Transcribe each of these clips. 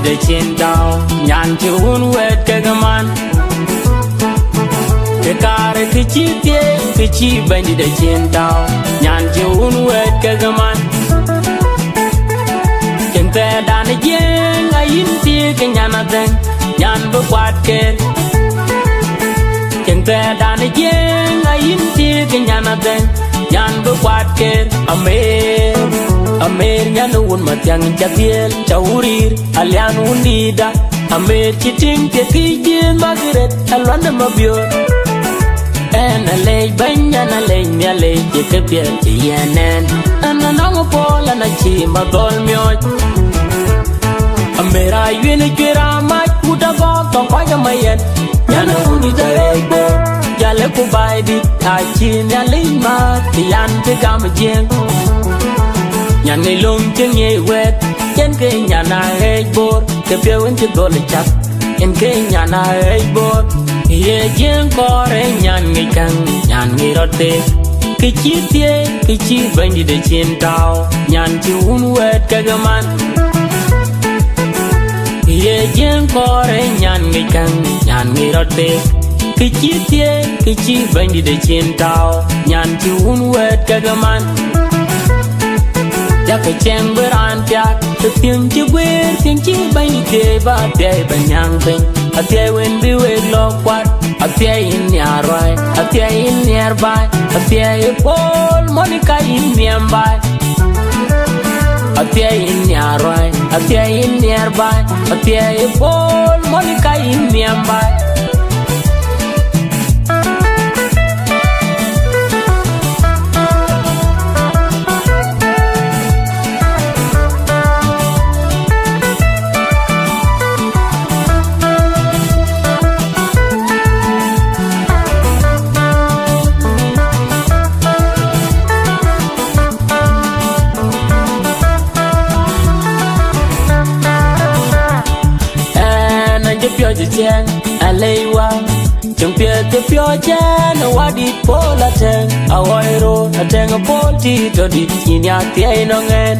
de chin tao nyan chi un wet ke gaman ke kare ki chi bandi de chin tao nyan chi un wet ke gaman ken te dan jeng ayin ti ke nyana den nyan bu kwat ke ken te dan jeng ayin ti ke nyana den nyan bu kwat ke Amer nyan un matyang chatiel chaurir alian undida Amer chiting te kijin magret alwan mabior en alay banya na lay nyalay jekepia yenen ananong pola na chi magol myoj Amer ayun kira mach uda go to kwaya mayen nyan undida ego jale ku baidi achin nyalay ma tiyan te gam jeng Nyan ngay lung chân nhẹ quét Chân cây nhà na hej bột Ke piao en che gole chap En cây nhà na hej bột Ye jen kore nyan ngay kang Nyan ngay rote Ke chi bandi de chin tao Nyan chi un wet kagaman Ye jen kore nyan ngay kang Nyan ngay rote Ke chi bandi de chin tao Nyan chi un wet kagaman Ya ke cheng beran piak Te tiang chi wer tiang chi bany te ba Atiay banyang bing Atiay wen bi weg lo kwat Atiay in nyarway Atiay in nyarbay Atiay pol monika in nyambay Atiay in nyarway Atiay in nyarbay Atiay pol monika in nyambay Pio je chen aleiwa chung pia te pio chen wa di pola ten awairo ateng pol ti to di nya ti ai no ngen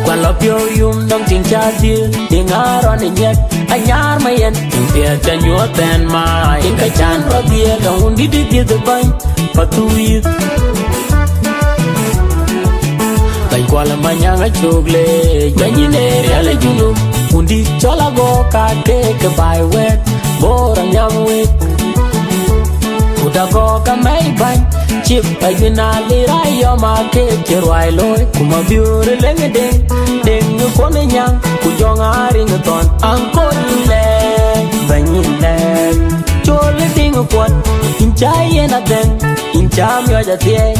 quan lo pio yum dong ting cha ti ding aro ne nyet anyar mayen chung pia te nyu ten ma in ka chan ro bia dong di di de ban patui Tay kwa la manyanga chogle Ganyine reale junu Undi chola go ka ke bai wet Borang yang wet Uda go ka may bany Chip ayuna lira yo ma ke kirwai loy Kuma biure lenge ding Ding kone nyang Kujong aring ton Angko nilek Banyilek Chole ding kwat Incha yena deng Incha myo jatieng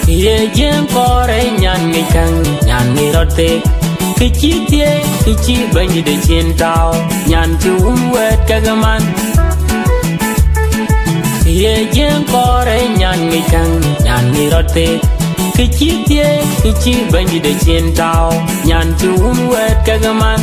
Ye jen kore nyan ngay kang Nyan ngay rote Ke chi bany de chin tao Nyan chi wet kagaman Ye jen kore nyan ngay kang Nyan ngay rote Ke chi bany de chin tao Nyan chi wet kagaman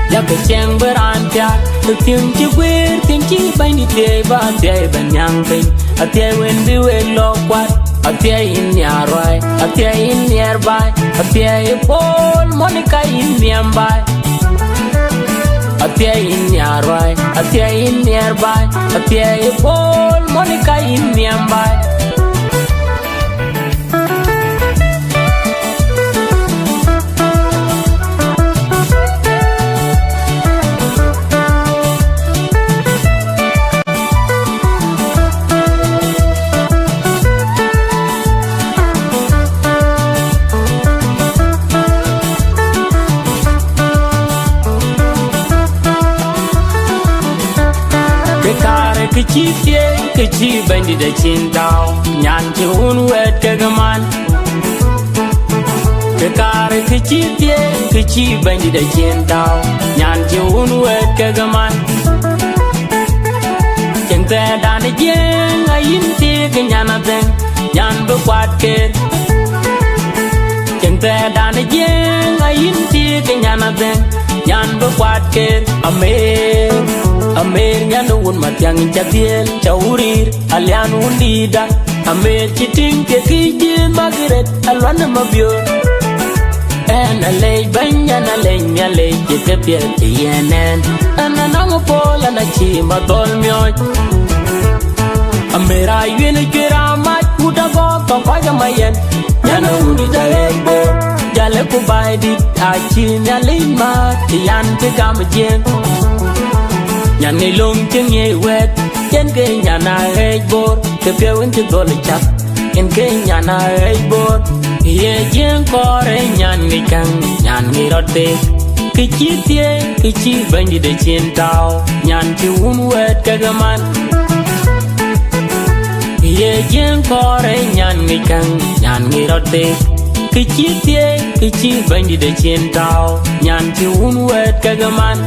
Ya ke cheng beran piak Te tiang chi wer tiang chi bany te ba Atiay banyang ping Atiay wen bi weg lo kwat Atiay in nyarway Atiay in nyarbay Atiay pol monika in nyambay Atiay in nyarway Atiay in nyarbay Atiay pol monika in nyambay Ke chi bandi de chin tao Nyan chi un wet kagaman Ke kare ke chi bandi de chin tao Nyan chi un wet kagaman Ken te dan jeng ayin ti ke nyana den Nyan bu kwat ke Ken te dan jeng ayin ti ke nyana den Nyan bu kwat ke Amer nyan un matyang chatiel chaurir alian undida Amer chiting te kijin magret alwan mabior na le ke ke pie tienen ana no pola na chi ma tol myo amera yene kira ma kuda go ko ja mayen yana uni da ego jale ko bai di a chi na le ma tian te gam jen nhà ngày lông chân nhẹ quẹt trên cái nhà này bột cái phiêu anh chưa có lịch chặt trên cái nhà này bột ye giang có re nhà ngày càng nhà ngày rót tê cái chi bên đi để chiến tàu nhà chỉ uốn quẹt cái gaman ye giang có re nhà ngày càng nhà ngày rót tê cái chi bên đi để chiến tàu nhà chỉ uốn quẹt cái gaman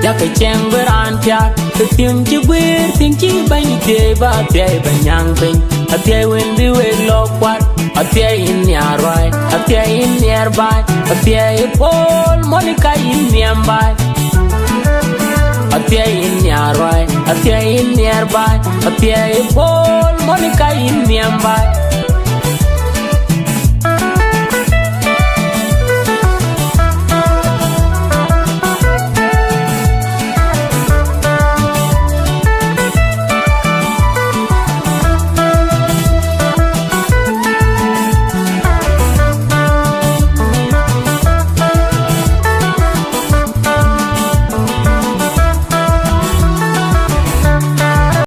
ya cái chàng với anh cha cái tiếng chỉ biết tiếng chỉ bay đi ba bay bay nhang bay a bay when we were low quat a bay in nhà rồi a bay in nearby a bay Paul Monica in nearby a bay in nhà rồi a bay in nearby a bay Paul Monica in nearby